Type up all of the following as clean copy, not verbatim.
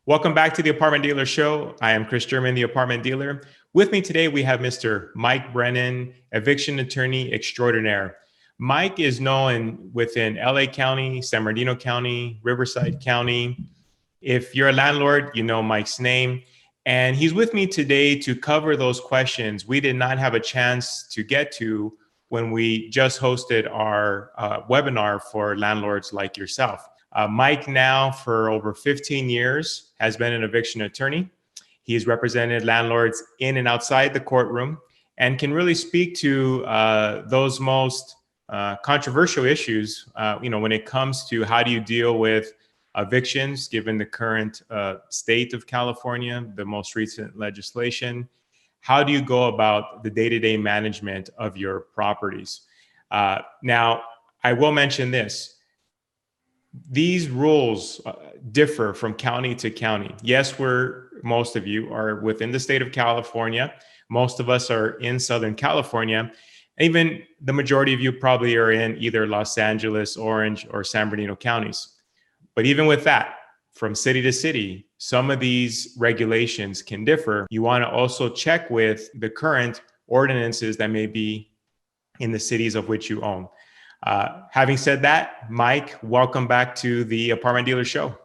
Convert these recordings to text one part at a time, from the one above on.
Welcome back to the Apartment Dealer Show. I am Kris, the apartment dealer. With me today, we have Mr. Mike Brennan, Eviction Attorney extraordinaire. Mike is known within LA County, San Bernardino County, Riverside County. If you're a landlord, you know Mike's name. And he's with me today to cover those questions we did not have a chance to get to when we just hosted our webinar for landlords like yourself. Mike now for over 15 years has been an eviction attorney. He has represented landlords in and outside the courtroom and can really speak to those most controversial issues, when it comes to how do you deal with evictions, given the current state of California, the most recent legislation. How do you go about the day-to-day management of your properties? Now, I will mention this. These rules differ from county to county. Yes, most of you are within the state of California. Most of us are in Southern California. Even the majority of you probably are in either Los Angeles, Orange, or San Bernardino counties. But even with that, from city to city, some of these regulations can differ. You want to also check with the current ordinances that may be in the cities of which you own. Having said that, Mike, welcome back to the Apartment Dealer Show.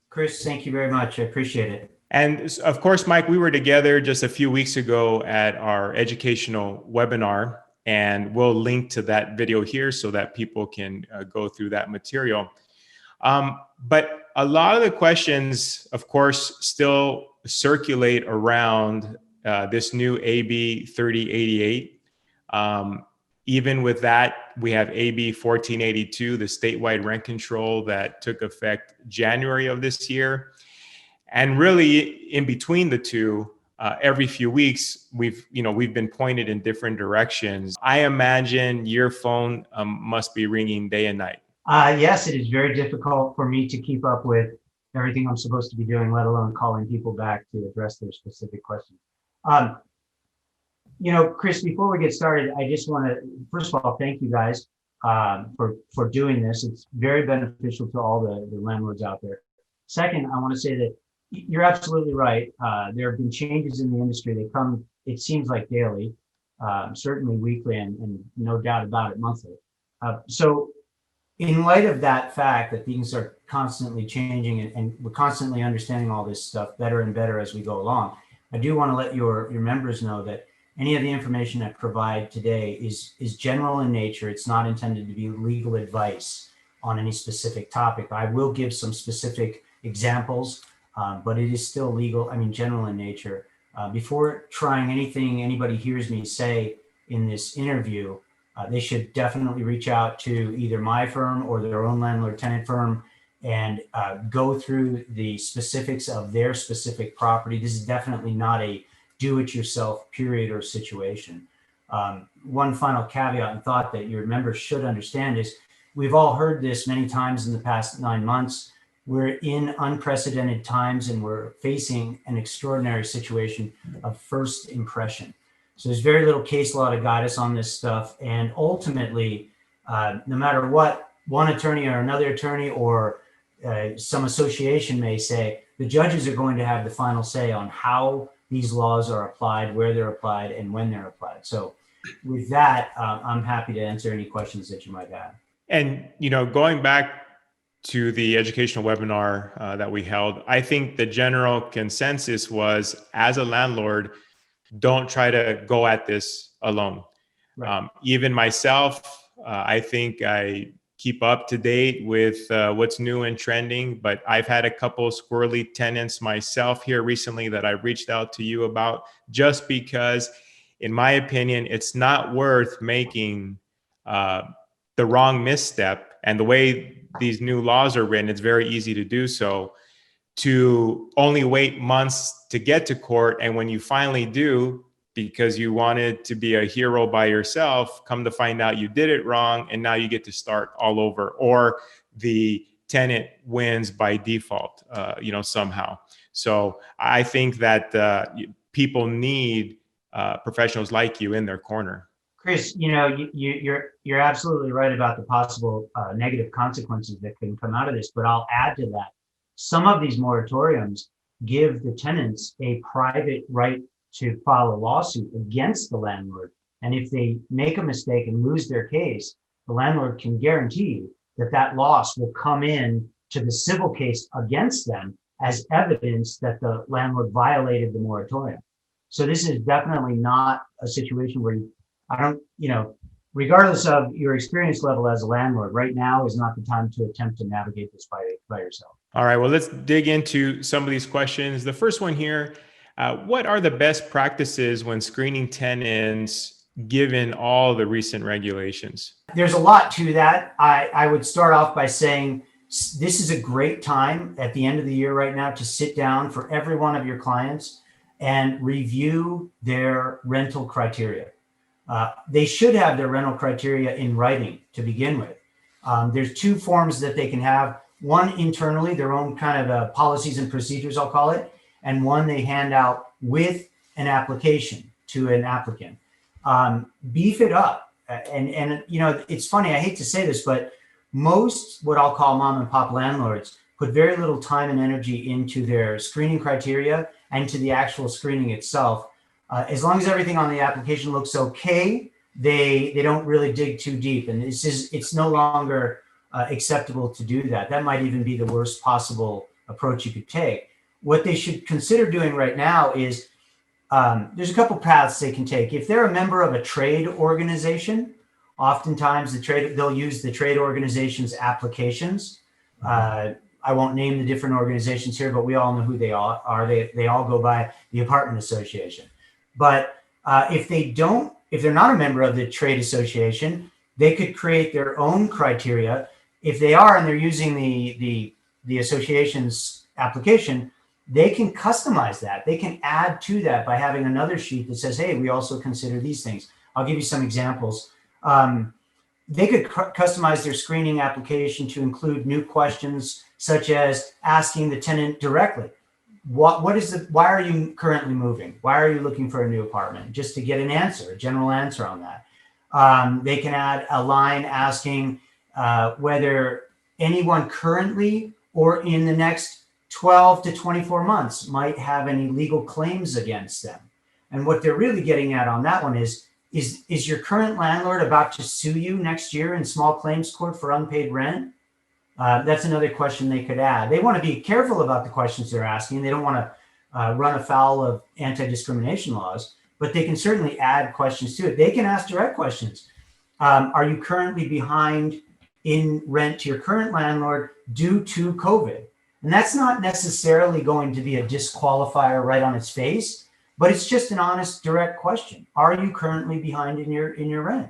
Kris, thank you very much. I appreciate it. And of course, Mike, we were together just a few weeks ago at our educational webinar, and we'll link to that video here so that people can go through that material. But a lot of the questions, of course, still circulate around this new AB 3088. Even with that, we have AB 1482, the statewide rent control that took effect January of this year. And really, in between the two, every few weeks, we've been pointed in different directions. I imagine your phone must be ringing day and night. Yes, it is very difficult for me to keep up with everything I'm supposed to be doing, let alone calling people back to address their specific questions. Kris, before we get started, I just want to, first of all, thank you guys for doing this. It's very beneficial to all the landlords out there. Second, I want to say that you're absolutely right. There have been changes in the industry. They come, it seems like daily, certainly weekly, and no doubt about it, monthly. So in light of that fact that things are constantly changing and we're constantly understanding all this stuff better and better as we go along, I do want to let your members know that any of the information I provide today is general in nature. It's not intended to be legal advice on any specific topic. I will give some specific examples, but it is still general in nature. Before trying anything anybody hears me say in this interview, they should definitely reach out to either my firm or their own landlord tenant firm and go through the specifics of their specific property. This is definitely not a do-it-yourself period or situation. One final caveat and thought that your members should understand is we've all heard this many times in the past 9 months. We're in unprecedented times and we're facing an extraordinary situation of first impression. So there's very little case law to guide us on this stuff. And ultimately, no matter what one attorney or another attorney or some association may say, the judges are going to have the final say on how these laws are applied, where they're applied, and when they're applied. So with that, I'm happy to answer any questions that you might have. And, going back to the educational webinar that we held, I think the general consensus was, as a landlord, don't try to go at this alone. Right. Even myself, I think I keep up to date with what's new and trending, but I've had a couple of squirrely tenants myself here recently that I reached out to you about, just because, in my opinion, it's not worth making the wrong misstep. And the way these new laws are written, it's very easy to do so, to only wait months to get to court. And when you finally do, because you wanted to be a hero by yourself, come to find out you did it wrong, and now you get to start all over, or the tenant wins by default, somehow. So I think that people need professionals like you in their corner. Kris, you're absolutely right about the possible negative consequences that can come out of this, but I'll add to that. Some of these moratoriums give the tenants a private right to file a lawsuit against the landlord. And if they make a mistake and lose their case, the landlord can guarantee that that loss will come in to the civil case against them as evidence that the landlord violated the moratorium. So this is definitely not a situation where I don't, regardless of your experience level as a landlord, right now is not the time to attempt to navigate this by yourself. All right, well, let's dig into some of these questions. The first one here, what are the best practices when screening tenants given all the recent regulations? There's a lot to that. I would start off by saying this is a great time at the end of the year right now to sit down for every one of your clients and review their rental criteria. They should have their rental criteria in writing to begin with. There's two forms that they can have. One internally, their own kind of policies and procedures, I'll call it, and one they hand out with an application to an applicant. Beef it up. And it's funny, I hate to say this, but most what I'll call mom and pop landlords put very little time and energy into their screening criteria and to the actual screening itself. As long as everything on the application looks okay, they don't really dig too deep. And it's no longer acceptable to do that. That might even be the worst possible approach you could take. What they should consider doing right now is there's a couple paths they can take. If they're a member of a trade organization, oftentimes they'll use the trade organization's applications. I won't name the different organizations here, but we all know who they are. They all go by the apartment association. But if they're not a member of the trade association, they could create their own criteria. If they are and they're using the association's application, they can customize that. They can add to that by having another sheet that says, hey, we also consider these things. I'll give you some examples. They could customize their screening application to include new questions, such as asking the tenant directly, why are you currently moving? Why are you looking for a new apartment? Just to get an answer, a general answer on that. They can add a line asking whether anyone currently or in the next 12 to 24 months might have any legal claims against them. And what they're really getting at on that one is your current landlord about to sue you next year in small claims court for unpaid rent? That's another question they could add. They want to be careful about the questions they're asking. They don't want to run afoul of anti-discrimination laws, but they can certainly add questions to it. They can ask direct questions. Are you currently behind in rent to your current landlord due to COVID? And that's not necessarily going to be a disqualifier right on its face, but it's just an honest, direct question. Are you currently behind in your rent?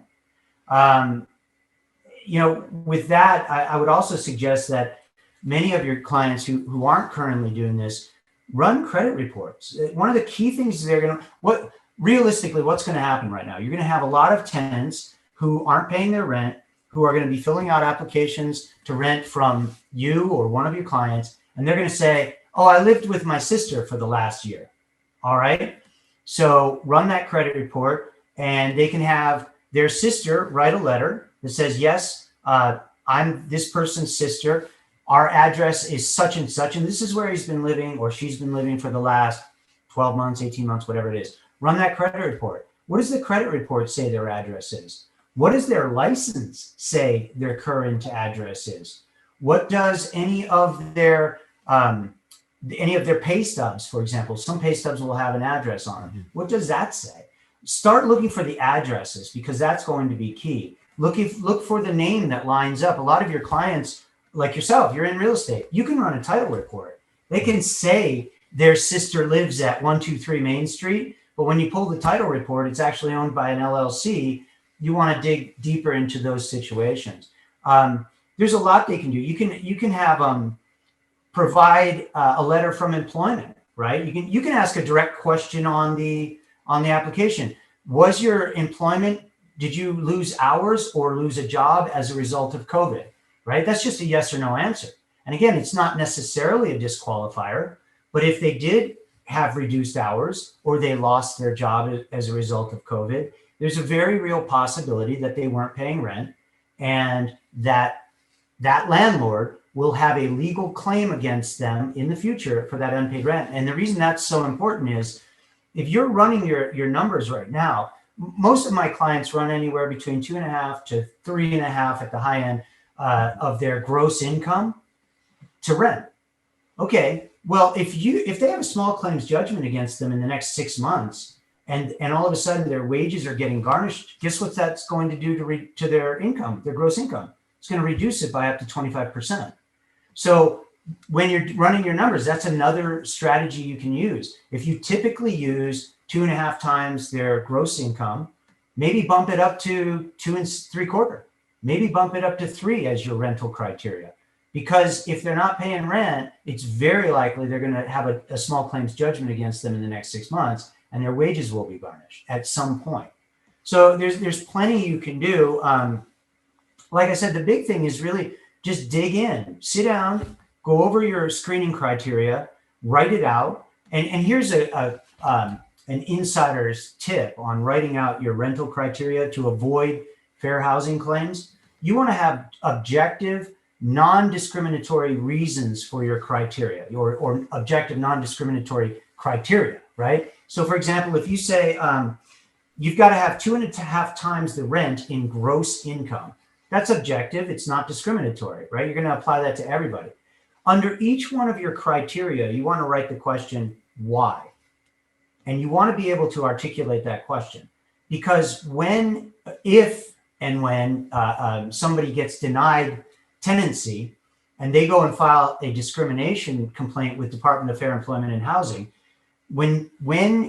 With that, I would also suggest that many of your clients who aren't currently doing this, run credit reports. One of the key things is realistically, what's going to happen right now? You're going to have a lot of tenants who aren't paying their rent, who are going to be filling out applications to rent from you or one of your clients. And they're going to say, oh, I lived with my sister for the last year. All right. So run that credit report and they can have their sister write a letter that says, yes, I'm this person's sister. Our address is such and such, and this is where he's been living or she's been living for the last 12 months, 18 months, whatever it is. Run that credit report. What does the credit report say their address is? What does their license say their current address is? What does any of their pay stubs, for example, some pay stubs will have an address on them. Mm-hmm. What does that say? Start looking for the addresses because that's going to be key. Look for the name that lines up. A lot of your clients, like yourself, you're in real estate. You can run a title report. They can say their sister lives at 123 Main Street, but when you pull the title report, it's actually owned by an LLC. You want to dig deeper into those situations. There's a lot they can do. You can have provide a letter from employment, right? You can ask a direct question on the application. Was your employment, did you lose hours or lose a job as a result of COVID, right? That's just a yes or no answer. And again, it's not necessarily a disqualifier, but if they did have reduced hours or they lost their job as a result of COVID, there's a very real possibility that they weren't paying rent and that landlord will have a legal claim against them in the future for that unpaid rent. And the reason that's so important is if you're running your numbers right now, most of my clients run anywhere between 2.5 to 3.5 at the high end of their gross income to rent. Okay, well, if they have a small claims judgment against them in the next 6 months, and all of a sudden their wages are getting garnished, guess what that's going to do to their income, their gross income? It's going to reduce it by up to 25%. So when you're running your numbers, that's another strategy you can use. If you typically use 2.5 times their gross income, maybe bump it up to 2.75. Maybe bump it up to 3 as your rental criteria. Because if they're not paying rent, it's very likely they're going to have a small claims judgment against them in the next 6 months, and their wages will be garnished at some point. So there's plenty you can do. Like I said, the big thing is really just dig in, sit down, go over your screening criteria, write it out. And here's an insider's tip on writing out your rental criteria to avoid fair housing claims. You want to have objective, non-discriminatory reasons for your criteria, or objective non-discriminatory criteria, right? So for example, if you say you've got to have 2.5 times the rent in gross income, that's objective, it's not discriminatory, right? You're going to apply that to everybody. Under each one of your criteria, you want to write the question, why? And you want to be able to articulate that question, because if and when somebody gets denied tenancy and they go and file a discrimination complaint with Department of Fair Employment and Housing, when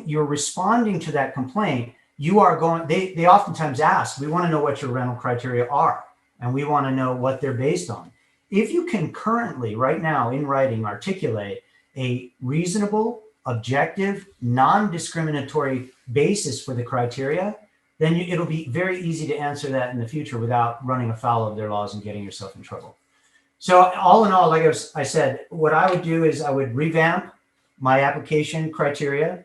you're responding to that complaint, you are going, they oftentimes ask, we want to know what your rental criteria are, and we want to know what they're based on. If you can currently, right now in writing, articulate a reasonable, objective, non-discriminatory basis for the criteria, then it'll be very easy to answer that in the future without running afoul of their laws and getting yourself in trouble. So all in all, like I said, what I would do is I would revamp my application criteria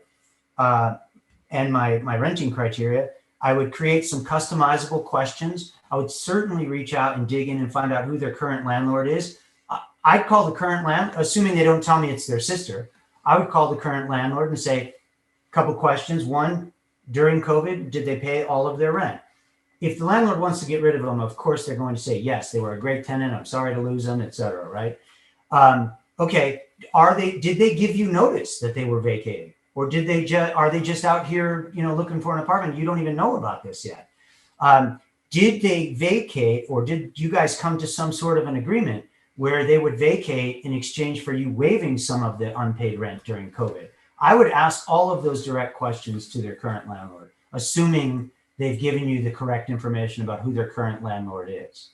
and my renting criteria. I would create some customizable questions. I would certainly reach out and dig in and find out who their current landlord is. I'd call the current landlord, assuming they don't tell me it's their sister. I would call the current landlord and say a couple questions. One, during COVID, did they pay all of their rent? If the landlord wants to get rid of them, of course, they're going to say, yes, they were a great tenant. I'm sorry to lose them, et cetera, right? Okay, did they give you notice that they were vacating? Or are they just out here, looking for an apartment? You don't even know about this yet. Did they vacate, or did you guys come to some sort of an agreement where they would vacate in exchange for you waiving some of the unpaid rent during COVID? I would ask all of those direct questions to their current landlord, assuming they've given you the correct information about who their current landlord is.